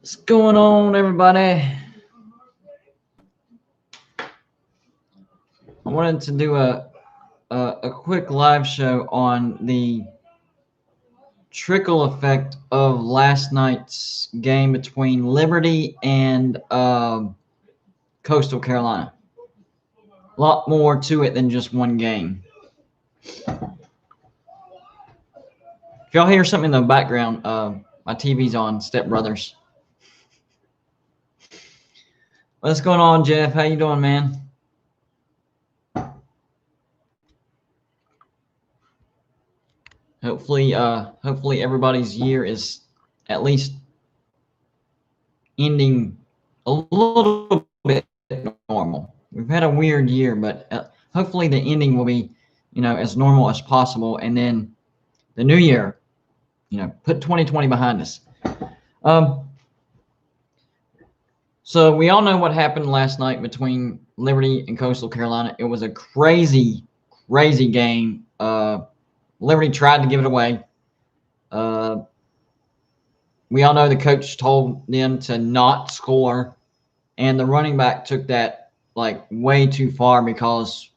What's going on, everybody? I wanted to do a quick live show on the trickle effect of last night's game between Liberty and Coastal Carolina. A lot more to it than just one game. If y'all hear something in the background, my TV's on, Step Brothers. What's going on, Jeff? How you doing, man? Hopefully everybody's year is at least ending a little bit normal. We've had a weird year, but hopefully the ending will be, as normal as possible. And then the new year, put 2020 behind us. So we all know what happened last night between Liberty and Coastal Carolina. It was a crazy, crazy game. Liberty tried to give it away. We all know the coach told them to not score, and the running back took that way too far because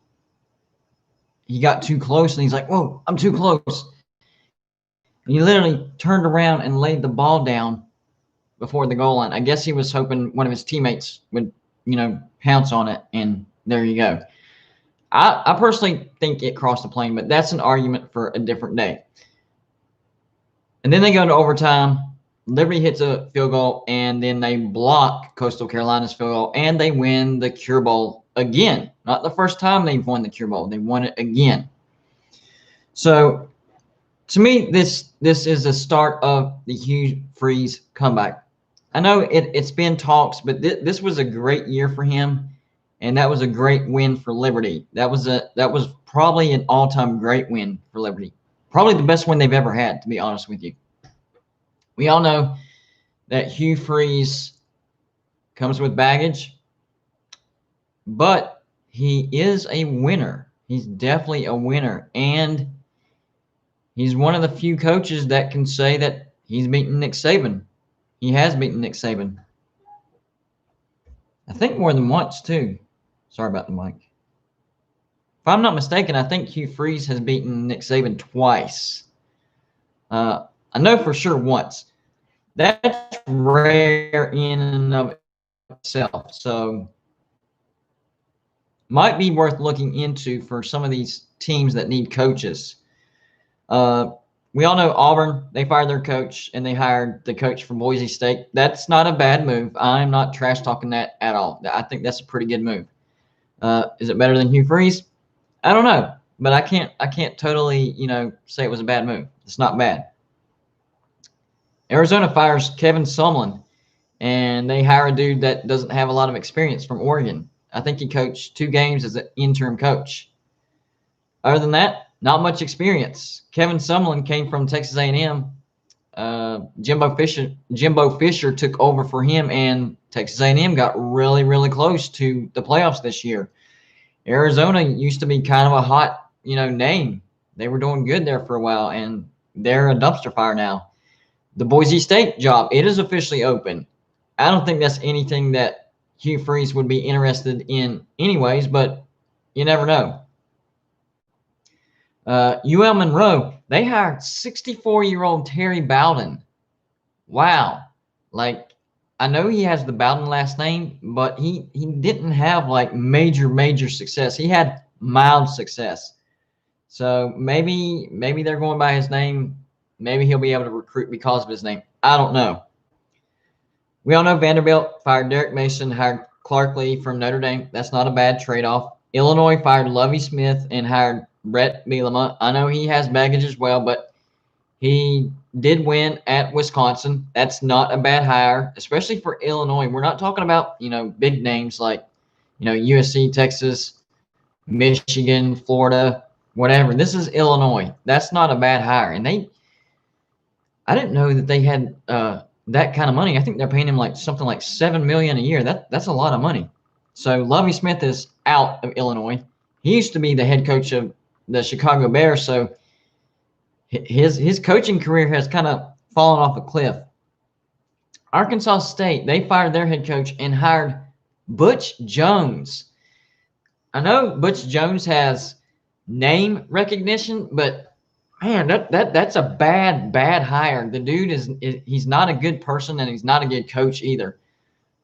he got too close, and he's like, "Whoa, I'm too close." And he literally turned around and laid the ball down before the goal line. I guess he was hoping one of his teammates would, pounce on it, and there you go. I personally think it crossed the plane, but that's an argument for a different day. And then they go into overtime. Liberty hits a field goal, and then they block Coastal Carolina's field goal, and they win the Cure Bowl again. Not the first time they've won the Cure Bowl. They won it again. So, to me, this is the start of the Hugh Freeze comeback. I know it's been talks, but this was a great year for him, and that was a great win for Liberty. That was probably an all-time great win for Liberty. Probably the best win they've ever had, to be honest with you. We all know that Hugh Freeze comes with baggage, but he is a winner. He's definitely a winner, and he's one of the few coaches that can say that he's beaten Nick Saban. He has beaten Nick Saban. I think more than once, too. Sorry about the mic. If I'm not mistaken, I think Hugh Freeze has beaten Nick Saban twice. I know for sure once. That's rare in and of itself. So might be worth looking into for some of these teams that need coaches. We all know Auburn, they fired their coach and they hired the coach from Boise State. That's not a bad move. I'm not trash talking that at all. I think that's a pretty good move. Is it better than Hugh Freeze? I don't know, but I can't totally, say it was a bad move. It's not bad. Arizona fires Kevin Sumlin, and they hire a dude that doesn't have a lot of experience from Oregon. I think he coached 2 games as an interim coach. Other than that, not much experience. Kevin Sumlin came from Texas A&M. Jimbo Fisher took over for him, and Texas A&M got really, really close to the playoffs this year. Arizona used to be kind of a hot, name. They were doing good there for a while, and they're a dumpster fire now. The Boise State job, it is officially open. I don't think that's anything that Hugh Freeze would be interested in anyways, but you never know. UL Monroe, they hired 64-year-old Terry Bowden. Wow. I know he has the Bowden last name, but he didn't have major success. He had mild success. So maybe they're going by his name. Maybe he'll be able to recruit because of his name. I don't know. We all know Vanderbilt fired Derek Mason, hired Clark Lee from Notre Dame. That's not a bad trade-off. Illinois fired Lovie Smith and hired Brett Bielema. I know he has baggage as well, but he did win at Wisconsin. That's not a bad hire, especially for Illinois. We're not talking about, big names like, USC, Texas, Michigan, Florida, whatever. This is Illinois. That's not a bad hire. And I didn't know that they had that kind of money. I think they're paying him something like $7 million a year. That's a lot of money. So Lovie Smith is out of Illinois. He used to be the head coach of the Chicago Bears, so his coaching career has kind of fallen off a cliff. Arkansas State, they fired their head coach and hired Butch Jones. I know Butch Jones has name recognition, but man, that's a bad hire. The dude is he's not a good person and he's not a good coach either.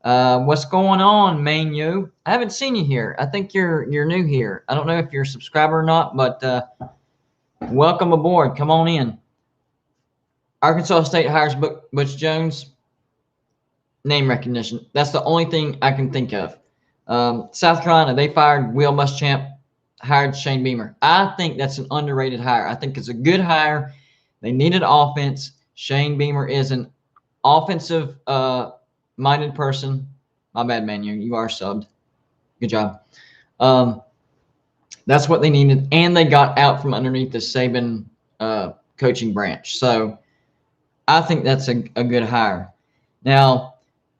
What's going on, Manu? I haven't seen you here. I think you're new here. I don't know if you're a subscriber or not, but welcome aboard. Come on in. Arkansas State hires Butch Jones. Name recognition. That's the only thing I can think of. South Carolina, they fired Will Muschamp, hired Shane Beamer. I think that's an underrated hire. I think it's a good hire. They needed offense. Shane Beamer is an offensive minded person. My bad, man. You are subbed. Good job. That's what they needed, and they got out from underneath the Saban coaching branch. So I think that's a good hire. Now,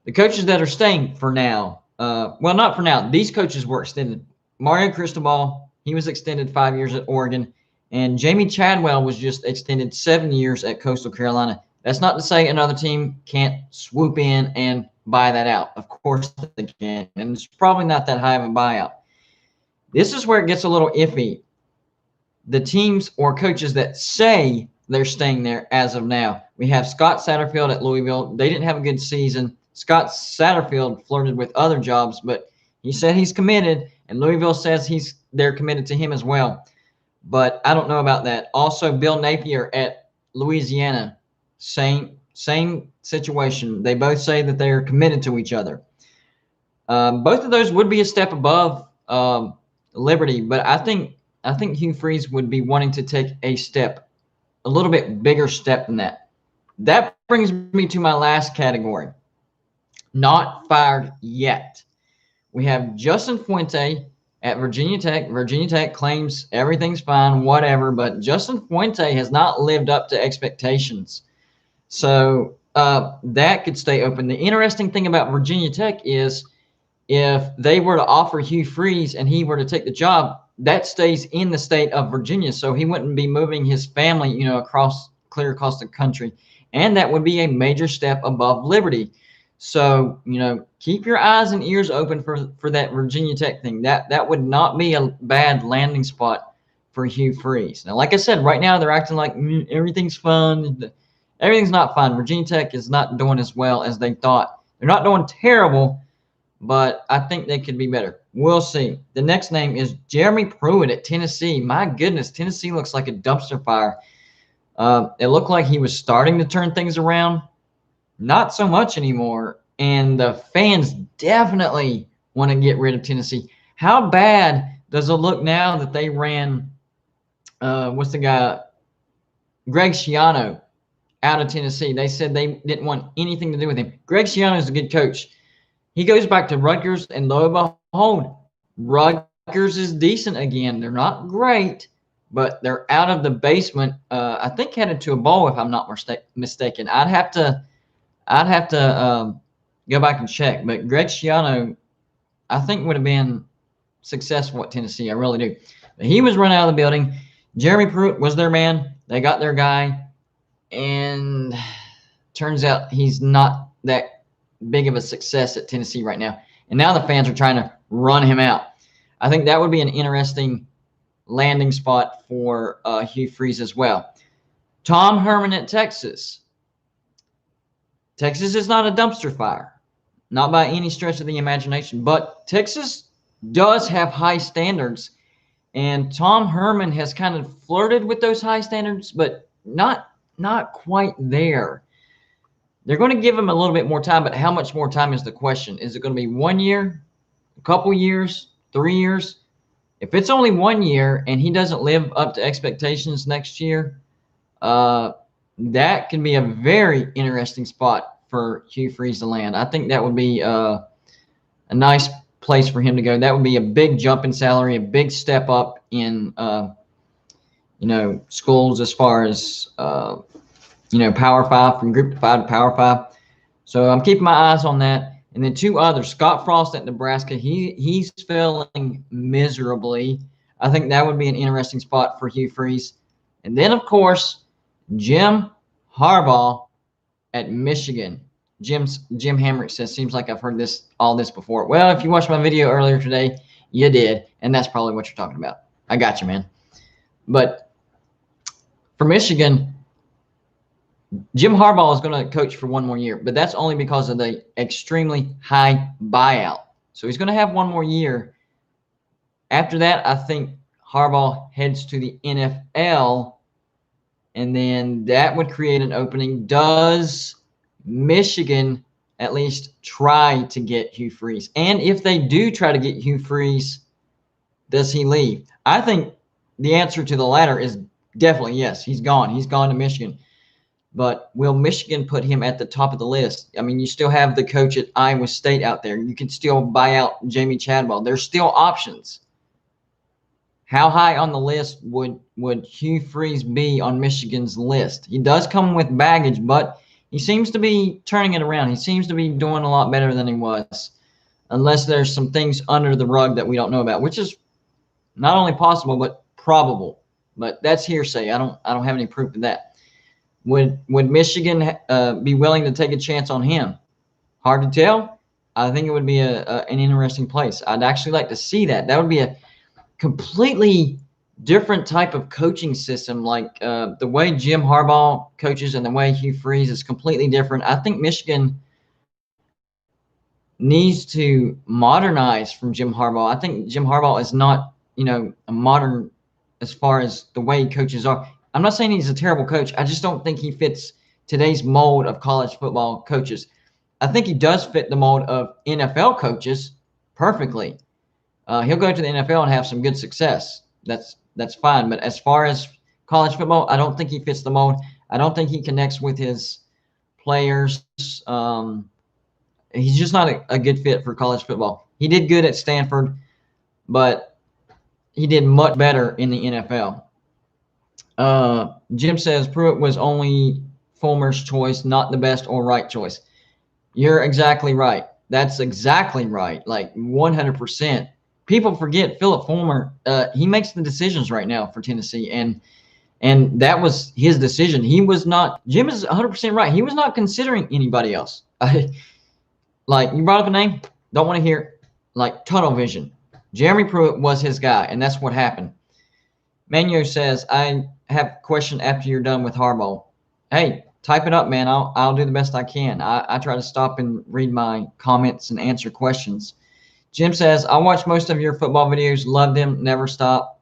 the coaches that are staying for now, well, not for now. These coaches were extended. Mario Cristobal, he was extended 5 years at Oregon, and Jamie Chadwell was just extended 7 years at Coastal Carolina. That's not to say another team can't swoop in and buy that out. Of course they can, and it's probably not that high of a buyout. This is where it gets a little iffy. The teams or coaches that say they're staying there as of now. We have Scott Satterfield at Louisville. They didn't have a good season. Scott Satterfield flirted with other jobs, but he said he's committed, and Louisville says they're committed to him as well. But I don't know about that. Also, Bill Napier at Louisiana, same situation. They both say that they're committed to each other. Both of those would be a step above Liberty, but I think Hugh Freeze would be wanting to take a little bit bigger step than that. That brings me to my last category. Not fired yet. We have Justin Fuente at Virginia Tech. Virginia Tech claims everything's fine, whatever, but Justin Fuente has not lived up to expectations. So that could stay open. The interesting thing about Virginia Tech is if they were to offer Hugh Freeze and he were to take the job, that stays in the state of Virginia. So he wouldn't be moving his family, clear across the country. And that would be a major step above Liberty. So, keep your eyes and ears open for that Virginia Tech thing. That would not be a bad landing spot for Hugh Freeze. Now, like I said, right now they're acting like everything's fun. Everything's not fun. Virginia Tech is not doing as well as they thought. They're not doing terrible, but I think they could be better. We'll see. The next name is Jeremy Pruitt at Tennessee. My goodness, Tennessee looks like a dumpster fire. It looked like he was starting to turn things around. Not so much anymore. And the fans definitely want to get rid of Tennessee. How bad does it look now that they ran, what's the guy, Greg Schiano out of Tennessee? They said they didn't want anything to do with him. Greg Schiano is a good coach. He goes back to Rutgers, and lo and behold, Rutgers is decent again. They're not great, but they're out of the basement. I think headed to a bowl, if I'm not mistaken. I'd have to go back and check. But Greg Schiano, I think, would have been successful at Tennessee. I really do. But he was run out of the building. Jeremy Pruitt was their man. They got their guy, and turns out he's not that big of a success at Tennessee right now. And now the fans are trying to run him out. I think that would be an interesting landing spot for Hugh Freeze as well. Tom Herman at Texas. Texas is not a dumpster fire, not by any stretch of the imagination, but Texas does have high standards, and Tom Herman has kind of flirted with those high standards, but not quite there. They're going to give him a little bit more time, but how much more time is the question? Is it going to be 1 year, a couple years, 3 years? If it's only 1 year and he doesn't live up to expectations next year, that can be a very interesting spot for Hugh Freeze to land. I think that would be a nice place for him to go. That would be a big jump in salary, a big step up in, schools as far as, Power 5, from Group 5 to Power 5. So I'm keeping my eyes on that. And then two others, Scott Frost at Nebraska. He's failing miserably. I think that would be an interesting spot for Hugh Freeze. And then, of course, Jim Harbaugh at Michigan. Jim Hamrick says, seems like I've heard all this before. Well, if you watched my video earlier today, you did, and that's probably what you're talking about. I got you, man. But for Michigan, Jim Harbaugh is going to coach for one more year, but that's only because of the extremely high buyout. So he's going to have one more year. After that, I think Harbaugh heads to the NFL, and then that would create an opening. Does Michigan at least try to get Hugh Freeze? And if they do try to get Hugh Freeze, does he leave? I think the answer to the latter is definitely yes. He's gone. He's gone to Michigan. But will Michigan put him at the top of the list? I mean, you still have the coach at Iowa State out there. You can still buy out Jamie Chadwell. There's still options. How high on the list would Hugh Freeze be on Michigan's list? He does come with baggage, but he seems to be turning it around. He seems to be doing a lot better than he was, unless there's some things under the rug that we don't know about, which is not only possible but probable. But that's hearsay. I don't have any proof of that. Would Michigan be willing to take a chance on him? Hard to tell. I think it would be an interesting place. I'd actually like to see that. That would be a completely different type of coaching system. Like the way Jim Harbaugh coaches and the way Hugh Freeze is completely different. I think Michigan needs to modernize from Jim Harbaugh. I think Jim Harbaugh is not, a modern as far as the way coaches are. I'm not saying he's a terrible coach. I just don't think he fits today's mold of college football coaches. I think he does fit the mold of NFL coaches perfectly. He'll go to the NFL and have some good success. That's fine. But as far as college football, I don't think he fits the mold. I don't think he connects with his players. He's just not a good fit for college football. He did good at Stanford, but he did much better in the NFL. Jim says Pruitt was only Fulmer's choice, not the best or right choice. You're exactly right. That's exactly right. Like 100%. People forget Philip Fulmer. He makes the decisions right now for Tennessee, and that was his decision. He was not. Jim is 100% right. He was not considering anybody else. Like you brought up a name, don't want to hear it. Like tunnel vision. Jeremy Pruitt was his guy, and that's what happened. Manu says, I have a question after you're done with Harbaugh. Hey, type it up, man. I'll do the best I can. I try to stop and read my comments and answer questions. Jim says, I watch most of your football videos. Love them. Never stop.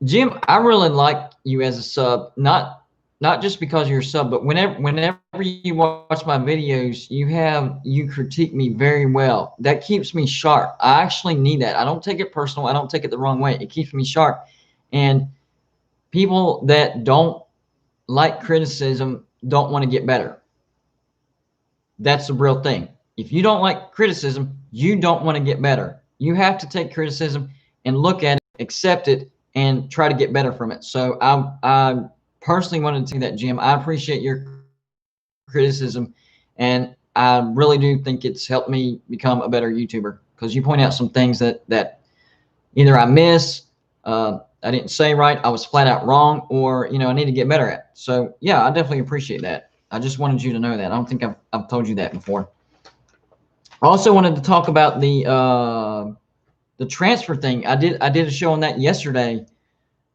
Jim, I really like you as a sub. Not just because you're a sub, but whenever you watch my videos, you critique me very well. That keeps me sharp. I actually need that. I don't take it personal. I don't take it the wrong way. It keeps me sharp. And people that don't like criticism don't want to get better. That's the real thing. If you don't like criticism, you don't want to get better. You have to take criticism and look at it, accept it, and try to get better from it. So I personally wanted to see that, Jim. I appreciate your criticism, and I really do think it's helped me become a better YouTuber, because you point out some things that either I miss, I didn't say right, I was flat out wrong, or I need to get better at. So yeah, I definitely appreciate that. I just wanted you to know that. I don't think I've told you that before. I also wanted to talk about the transfer thing. I did a show on that yesterday.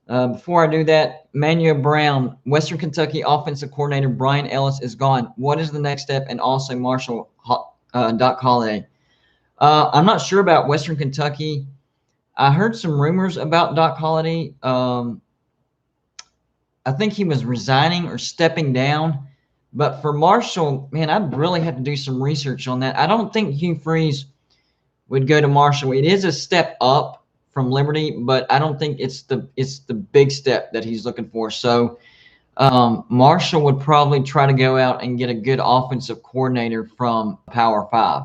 Before I do that, Manuel Brown, Western Kentucky offensive coordinator Brian Ellis is gone. What is the next step? And also Marshall Doc Holliday. I'm not sure about Western Kentucky. I heard some rumors about Doc Holliday. I think he was resigning or stepping down. But for Marshall, man, I'd really have to do some research on that. I don't think Hugh Freeze would go to Marshall. It is a step up from Liberty, but I don't think it's the big step that he's looking for. So Marshall would probably try to go out and get a good offensive coordinator from Power 5.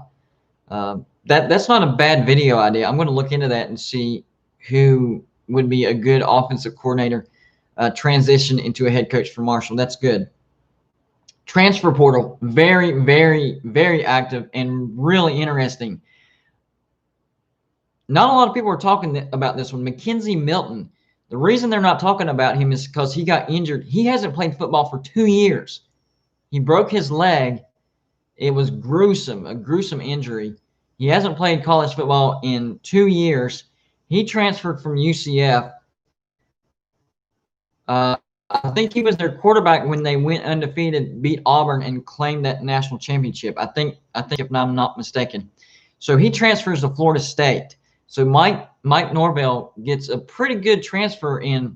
That's not a bad video idea. I'm going to look into that and see who would be a good offensive coordinator transition into a head coach for Marshall. That's good. Transfer portal, very, very, very active and really interesting. Not a lot of people are talking about this one. McKenzie Milton. The reason they're not talking about him is because he got injured. He hasn't played football for 2 years. He broke his leg. It was gruesome, a gruesome injury. He hasn't played college football in 2 years. He transferred from UCF. I think he was their quarterback when they went undefeated, beat Auburn, and claimed that national championship. I think if I'm not mistaken. So he transfers to Florida State. So Mike Norvell gets a pretty good transfer in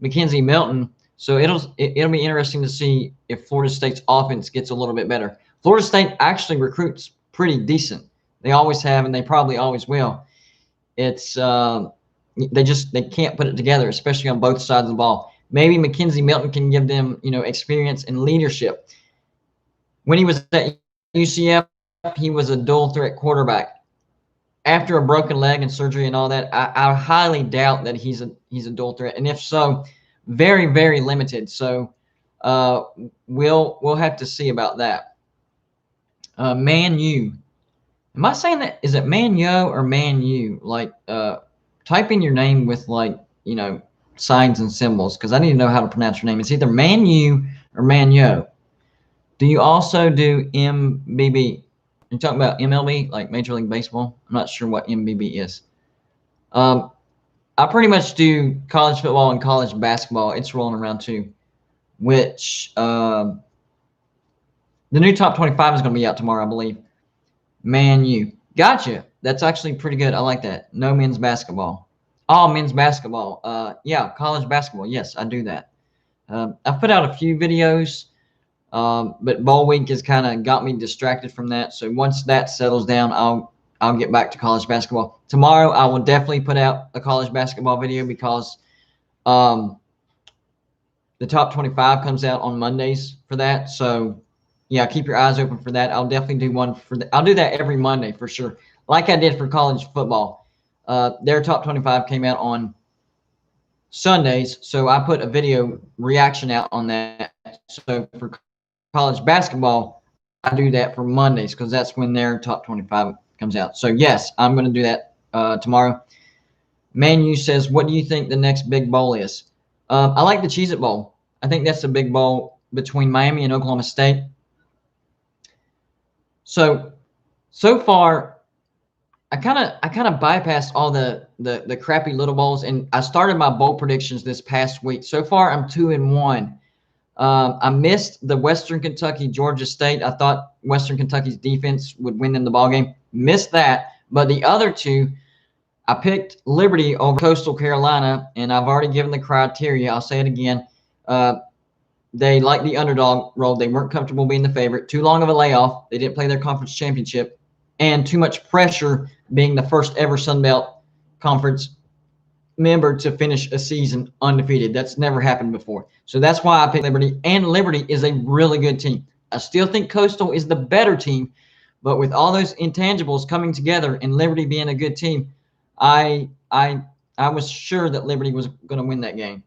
McKenzie Milton. So it'll be interesting to see if Florida State's offense gets a little bit better. Florida State actually recruits pretty decent. They always have, and they probably always will. It's they can't put it together, especially on both sides of the ball. Maybe McKenzie Milton can give them, experience and leadership. When he was at UCF, he was a dual threat quarterback. After a broken leg and surgery and all that, I highly doubt that he's a dual threat. And if so, very, very limited. So we'll have to see about that. Man U. Am I saying that? Is it Man Yo or Man U? Like type in your name with signs and symbols, because I need to know how to pronounce your name. It's either Man U or Man Yo. Do you also do MBB? You're talking about MLB, like Major League Baseball? I'm not sure what MBB is. I pretty much do college football and college basketball. It's rolling around too, which the new top 25 is going to be out tomorrow, I believe. Man U. Gotcha. That's actually pretty good. I like that. No men's basketball. Oh, men's basketball. Yeah, college basketball. Yes, I do that. I've put out a few videos, but bowl week has kind of got me distracted from that. So once that settles down, I'll get back to college basketball. Tomorrow, I will definitely put out a college basketball video because the top 25 comes out on Mondays for that. So yeah, keep your eyes open for that. I'll definitely do one for I'll do that every Monday for sure, like I did for college football. Their top 25 came out on Sundays, so I put a video reaction out on that. So for college basketball, I do that for Mondays because that's when their top 25 comes out. So yes, I'm going to do that tomorrow. Manu says, what do you think the next big bowl is? I like the Cheez-It Bowl. I think that's a big bowl between Miami and Oklahoma State. So far, I kind of bypassed all the crappy little bowls, and I started my bowl predictions this past week. So far, I'm 2-1. I missed the Western Kentucky Georgia State. I thought Western Kentucky's defense would win in the ball game. Missed that, but the other two, I picked Liberty over Coastal Carolina, and I've already given the criteria. I'll say it again. They like the underdog role. They weren't comfortable being the favorite. Too long of a layoff. They didn't play their conference championship. And too much pressure being the first ever Sun Belt Conference member to finish a season undefeated. That's never happened before. So that's why I picked Liberty. And Liberty is a really good team. I still think Coastal is the better team. But with all those intangibles coming together and Liberty being a good team, I was sure that Liberty was going to win that game.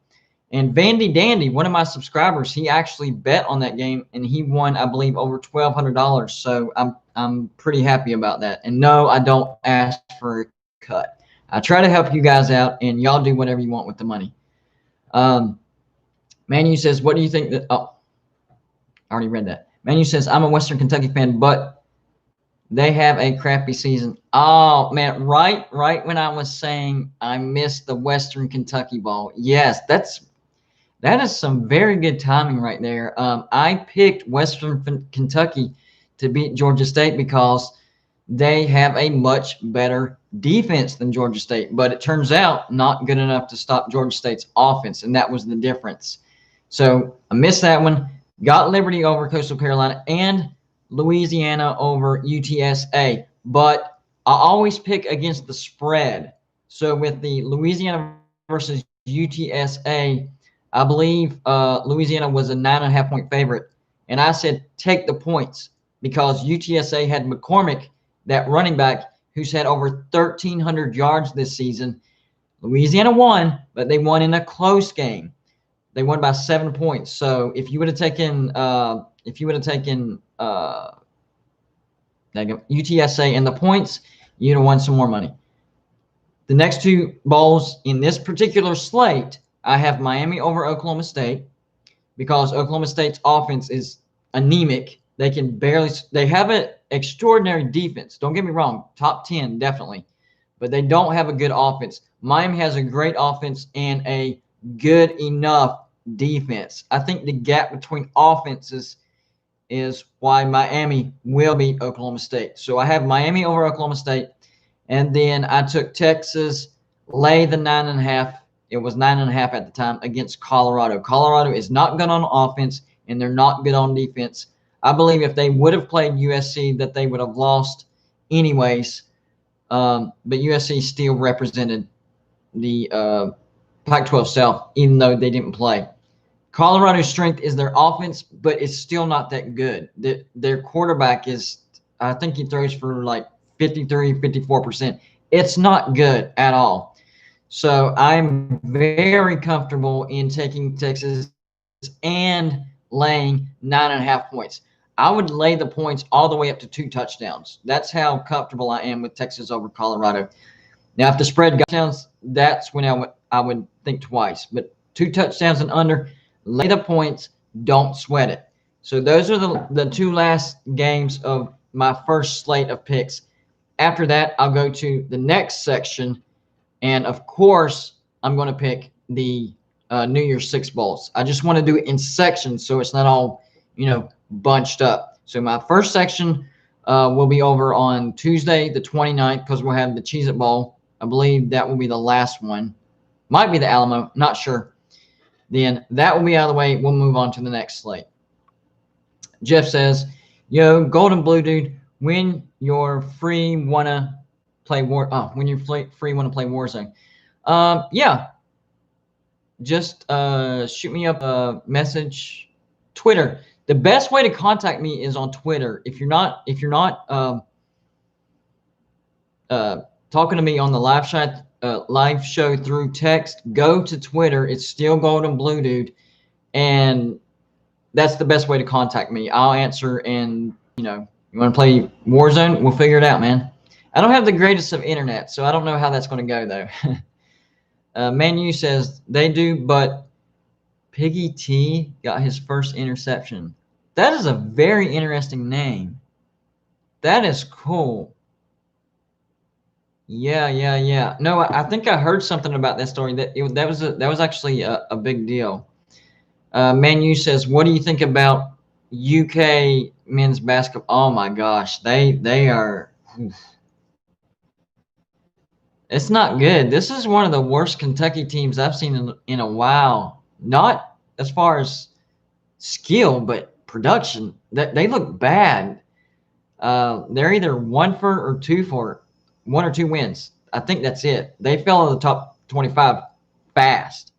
And Vandy Dandy, one of my subscribers, he actually bet on that game, and he won, I believe, over $1,200. So I'm pretty happy about that. And no, I don't ask for a cut. I try to help you guys out, and y'all do whatever you want with the money. Manu says, what do you think that – oh, I already read that. Manu says, I'm a Western Kentucky fan, but they have a crappy season. Oh, man, right when I was saying I missed the Western Kentucky Bowl. Yes, that is some very good timing right there. I picked Western Kentucky to beat Georgia State because they have a much better defense than Georgia State. But it turns out not good enough to stop Georgia State's offense, and that was the difference. So I missed that one. Got Liberty over Coastal Carolina and Louisiana over UTSA. But I always pick against the spread. So with the Louisiana versus UTSA, I believe Louisiana was a 9.5-point favorite. And I said, take the points because UTSA had McCormick, that running back, who's had over 1,300 yards this season. Louisiana won, but they won in a close game. They won by 7 points. So if you would have taken UTSA and the points, you'd have won some more money. The next two bowls in this particular slate, I have Miami over Oklahoma State because Oklahoma State's offense is anemic. They have an extraordinary defense. Don't get me wrong, top 10 definitely, but they don't have a good offense. Miami has a great offense and a good enough defense. I think the gap between offenses is why Miami will beat Oklahoma State. So I have Miami over Oklahoma State, and then I took Texas lay the 9.5. It was 9.5 at the time against Colorado. Colorado is not good on offense, and they're not good on defense. I believe if they would have played USC, that they would have lost anyways. But USC still represented the Pac-12 South, even though they didn't play. Colorado's strength is their offense, but it's still not that good. Their quarterback is, I think he throws for like 53, 54%. It's not good at all. So I'm very comfortable in taking Texas and laying 9.5 points. I would lay the points all the way up to 2 touchdowns. That's how comfortable I am with Texas over Colorado. Now, if the spread got touchdowns, that's when I would think twice. But 2 touchdowns and under, lay the points, don't sweat it. So those are the 2 last games of my first slate of picks. After that, I'll go to the next section. And, of course, I'm going to pick the New Year's Six Bowls. I just want to do it in sections so it's not all, bunched up. So my first section will be over on Tuesday, the 29th, because we'll have the Cheez-It Bowl. I believe that will be the last one. Might be the Alamo, not sure. Then that will be out of the way. We'll move on to the next slate. Jeff says, yo, Golden Blue Dude, when you're free, want to play Warzone. Yeah. Just shoot me up a message. Twitter. The best way to contact me is on Twitter. If you're not talking to me on the live show through text, go to Twitter. It's still Golden Blue Dude, and that's the best way to contact me. I'll answer, and you want to play Warzone, we'll figure it out, man. I don't have the greatest of internet, so I don't know how that's going to go though. Manu says they do, but Piggy T got his first interception. That is a very interesting name. That is cool. Yeah. No, I think I heard something about that story. That was actually a big deal. Manu says, what do you think about UK men's basketball? Oh my gosh, they are. It's not good. This is one of the worst Kentucky teams I've seen in a while. Not as far as skill, but production. They look bad. They're either 1 or 2 wins. I think that's it. They fell in the top 25 fast.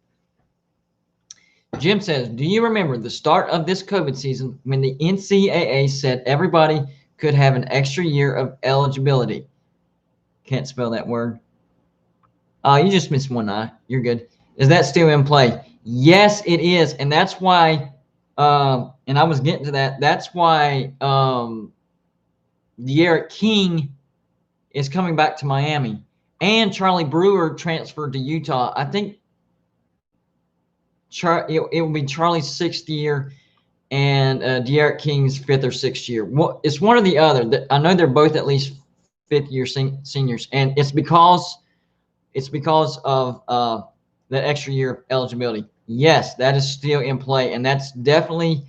Jim says, do you remember the start of this COVID season when the NCAA said everybody could have an extra year of eligibility? Can't spell that word. You just missed one eye. You're good. Is that still in play? Yes, it is. And that's why, and I was getting to that, that's why De'Aaron King is coming back to Miami. And Charlie Brewer transferred to Utah. I think it will be Charlie's 6th year and De'Aaron King's 5th or 6th year. It's one or the other. I know they're both at least 5th year seniors. And it's because of that extra year of eligibility. Yes, that is still in play, and that's definitely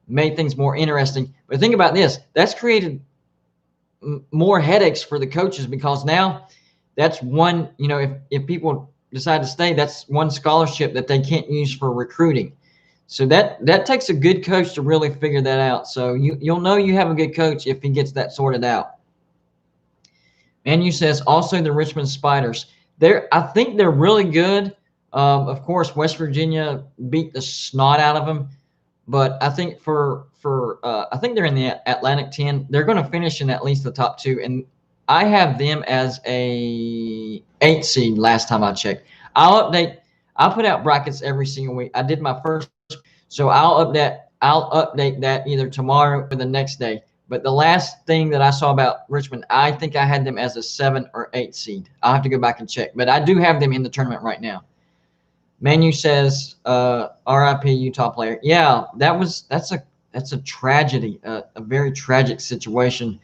made things more interesting. But think about this. That's created more headaches for the coaches because now that's one, if people decide to stay, that's one scholarship that they can't use for recruiting. So that takes a good coach to really figure that out. So you'll know you have a good coach if he gets that sorted out. Manu says also the Richmond Spiders. I think they're really good. Of course, West Virginia beat the snot out of them, but I think I think they're in the Atlantic 10. They're going to finish in at least the top 2, and I have them as a 8 seed last time I checked. I'll put out brackets every single week. I did my first, so I'll update that either tomorrow or the next day. But the last thing that I saw about Richmond, I think I had them as a 7 or 8 seed. I'll have to go back and check. But I do have them in the tournament right now. Manu says, RIP Utah player. Yeah, that's that's a tragedy, a very tragic situation.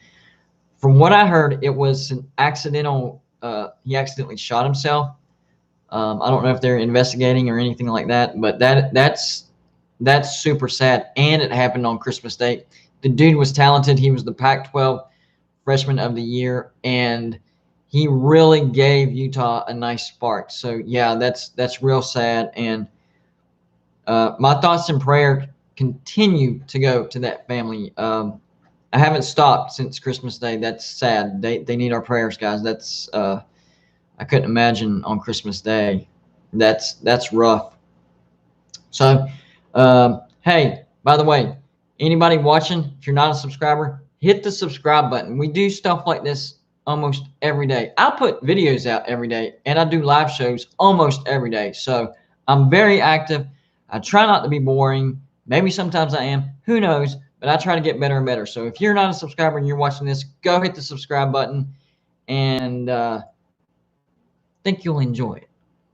From what I heard, it was an accidental. He accidentally shot himself. I don't know if they're investigating or anything like that, but that's super sad. And it happened on Christmas Day. The dude was talented. He was the Pac-12 Freshman of the Year, and he really gave Utah a nice spark. So yeah, that's real sad. And my thoughts and prayer continue to go to that family. I haven't stopped since Christmas Day. That's sad. They need our prayers, guys. That's I couldn't imagine on Christmas Day. That's rough. So, hey, by the way, anybody watching, if you're not a subscriber, hit the subscribe button. We do stuff like this almost every day. I put videos out every day, and I do live shows almost every day. So I'm very active. I try not to be boring. Maybe sometimes I am. Who knows? But I try to get better and better. So if you're not a subscriber and you're watching this, go hit the subscribe button, and think you'll enjoy it.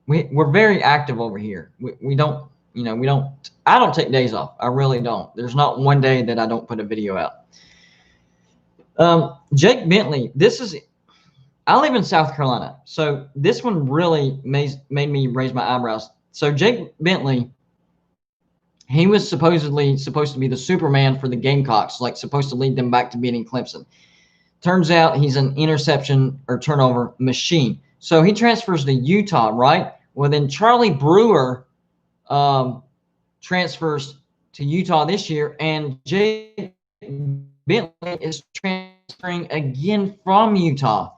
We're very active over here. We don't, I don't take days off. I really don't. There's not one day that I don't put a video out. Jake Bentley, I live in South Carolina, so this one really made me raise my eyebrows. So Jake Bentley, he was supposedly supposed to be the Superman for the Gamecocks, like supposed to lead them back to beating Clemson. Turns out he's an interception or turnover machine. So he transfers to Utah, right? Well, then Charlie Brewer transfers to Utah this year, and Jake Bentley is transferring again from Utah.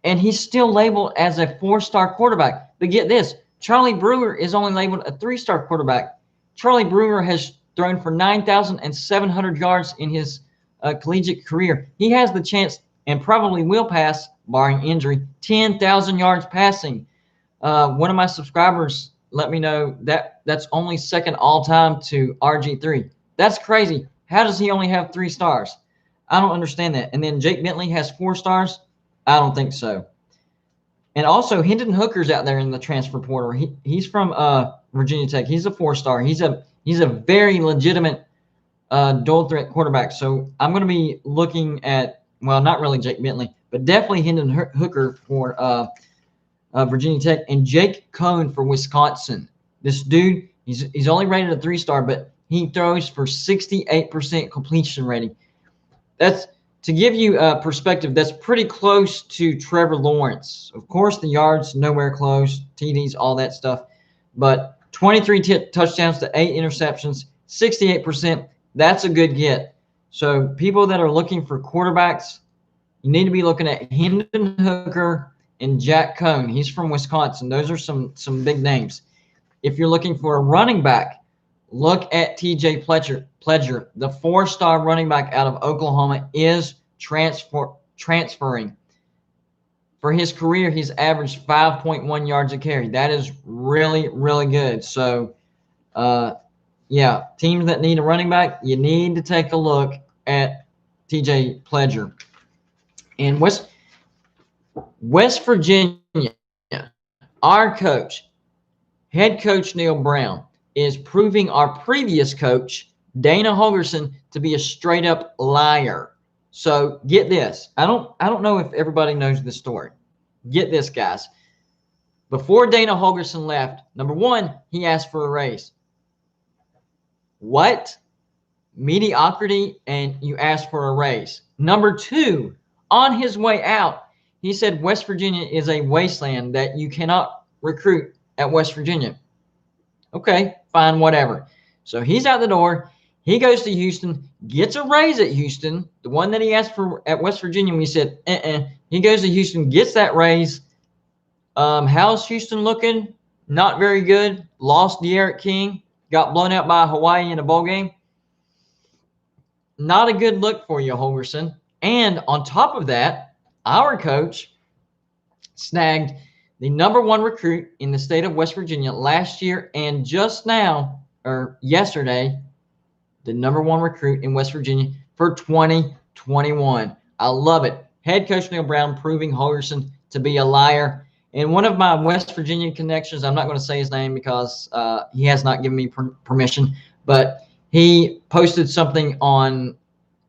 And he's still labeled as a 4-star quarterback. But get this, Charlie Brewer is only labeled a 3-star quarterback. Charlie Brewer has thrown for 9,700 yards in his collegiate career. He has the chance and probably will pass, barring injury, 10,000 yards passing. One of my subscribers let me know that that's only second all-time to RG3. That's crazy. How does he only have 3 stars? I don't understand that. And then Jake Bentley has 4 stars? I don't think so. And also, Hendon Hooker's out there in the transfer portal. He's from Virginia Tech. He's a 4-star. He's a very legitimate dual-threat quarterback. So I'm going to be looking at, well, not really Jake Bentley, but definitely Hendon Hooker for Virginia Tech, and Jake Cohn for Wisconsin. This dude, he's only rated a 3-star, but he throws for 68% completion rating. That's, to give you a perspective, that's pretty close to Trevor Lawrence. Of course, the yards nowhere close, TDs, all that stuff, but 23 touchdowns to 8 interceptions, 68%. That's a good get. So people that are looking for quarterbacks, you need to be looking at Hendon Hooker and Jack Cohn. He's from Wisconsin. Those are some big names. If you're looking for a running back, look at TJ Pledger. The 4-star running back out of Oklahoma is transferring. For his career, he's averaged 5.1 yards a carry. That is really, really good. So, yeah, teams that need a running back, you need to take a look at TJ Pledger. And West Virginia, our coach, head coach Neil Brown, is proving our previous coach, Dana Holgerson, to be a straight-up liar. So get this. I don't know if everybody knows this story. Get this, guys. Before Dana Holgerson left, number one, he asked for a raise. What? Mediocrity, and you asked for a raise. Number two, on his way out, he said West Virginia is a wasteland, that you cannot recruit at West Virginia. Okay, fine, whatever. So he's out the door. He goes to Houston, gets a raise at Houston, the one that he asked for at West Virginia. We said, He goes to Houston, gets that raise. How's Houston looking? Not very good. Lost De'Aaron King. Got blown out by Hawaii in a bowl game. Not a good look for you, Holgerson. And on top of that, our coach snagged the number 1 recruit in the state of West Virginia last year, and just now, or yesterday, the number 1 recruit in West Virginia for 2021. I love it. Head coach Neil Brown proving Holgerson to be a liar. And one of my West Virginia connections, I'm not going to say his name because he has not given me permission, but He posted something on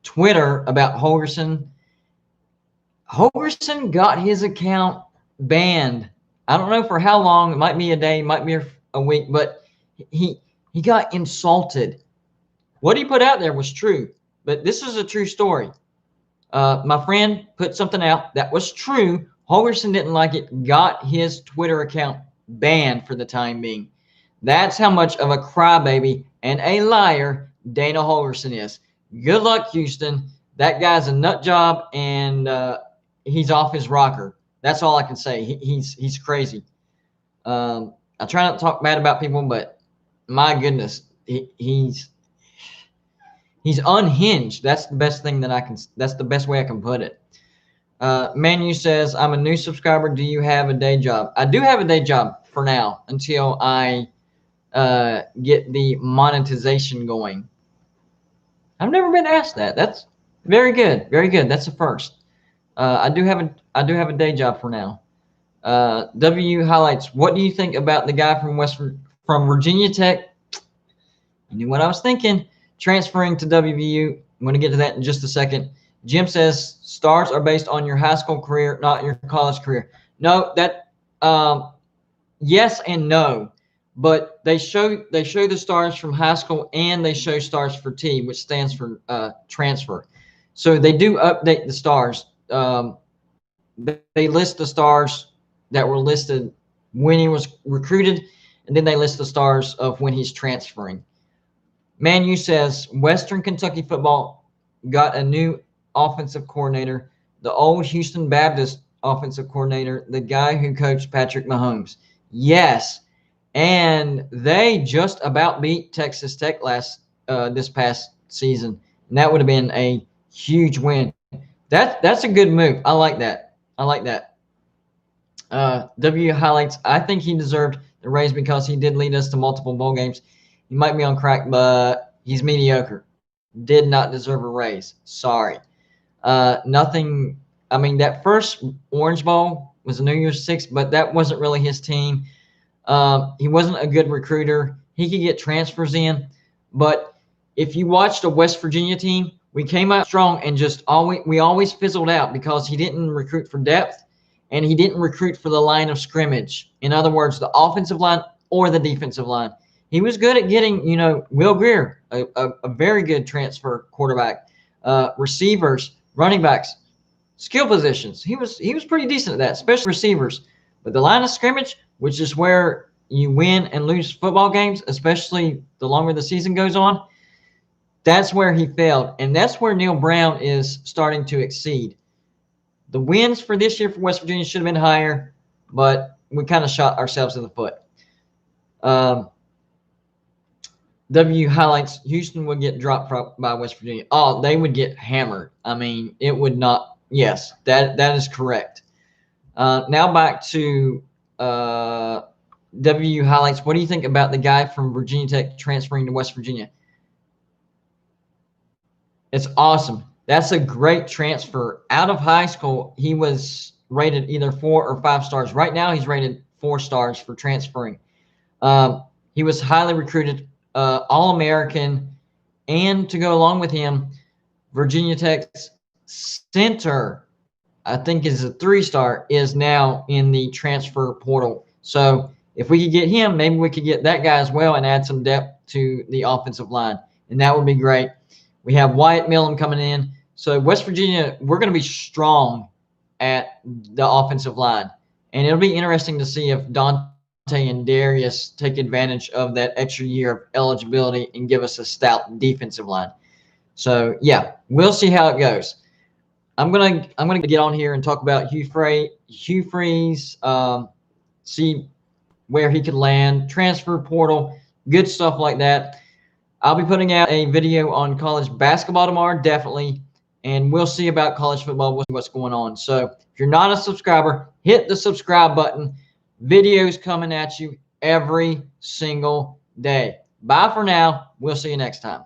Twitter about Holgerson. Holgerson got his account banned. I don't know for how long. It might be a day, might be a week, but he got insulted. What he put out there was true, but this is a true story. My friend put something out that was true. Holgerson didn't like it, got his Twitter account banned for the time being. That's how much of a crybaby and a liar Dana Holgerson is. Good luck, Houston. That guy's a nut job, and he's off his rocker. That's all I can say. He's crazy. I try not to talk bad about people, but my goodness, he's unhinged. That's the best thing that I can. That's the best way I can put it. Manu says, "I'm a new subscriber. Do you have a day job?" I do have a day job for now until I get the monetization going. I've never been asked that. That's very good. Very good. That's a first. I do have a day job for now. W highlights. What do you think about the guy from Virginia Tech? You knew what I was thinking. Transferring to WVU. I'm going to get to that in just a second. Jim says stars are based on your high school career, not your college career. No, that yes and no, but they show the stars from high school and they show stars for T, which stands for transfer. So they do update the stars. They list the stars that were listed when he was recruited, and then they list the stars of when he's transferring. Manu says Western Kentucky football got a new offensive coordinator, the old Houston Baptist offensive coordinator, the guy who coached Patrick Mahomes. Yes, and they just about beat Texas Tech this past season, and that would have been a huge win. That's a good move. I like that. I like that. W highlights. I think he deserved the raise because he did lead us to multiple bowl games. He might be on crack, but he's mediocre. Did not deserve a raise. Sorry. Nothing. I mean, that first Orange Bowl was a New Year's Six, but that wasn't really his team. He wasn't a good recruiter. He could get transfers in, but if you watched a West Virginia team, we came out strong and we always fizzled out because he didn't recruit for depth and he didn't recruit for the line of scrimmage. In other words, the offensive line or the defensive line. He was good at getting, Will Grier, a very good transfer quarterback, receivers, running backs, skill positions. He was pretty decent at that, especially receivers. But the line of scrimmage, which is where you win and lose football games, especially the longer the season goes on, that's where he failed. And that's where Neil Brown is starting to exceed. The wins for this year for West Virginia should have been higher, but we kind of shot ourselves in the foot. W highlights, Houston would get dropped by West Virginia. Oh, they would get hammered. I mean, it would not. Yes, that is correct. Now back to W highlights. What do you think about the guy from Virginia Tech transferring to West Virginia? It's awesome. That's a great transfer. Out of high school, he was rated either 4 or 5 stars. Right now, he's rated 4 stars for transferring. He was highly recruited, All-American, and to go along with him, Virginia Tech's center, I think is a 3-star, is now in the transfer portal. So if we could get him, maybe we could get that guy as well and add some depth to the offensive line, and that would be great. We have Wyatt Millen coming in. So West Virginia, we're going to be strong at the offensive line. And it'll be interesting to see if Dante and Darius take advantage of that extra year of eligibility and give us a stout defensive line. So, yeah, we'll see how it goes. I'm gonna get on here and talk about Hugh Freeze, see where he could land, transfer portal, good stuff like that. I'll be putting out a video on college basketball tomorrow, definitely, and we'll see about college football, what's going on. So if you're not a subscriber, hit the subscribe button. Videos coming at you every single day. Bye for now. We'll see you next time.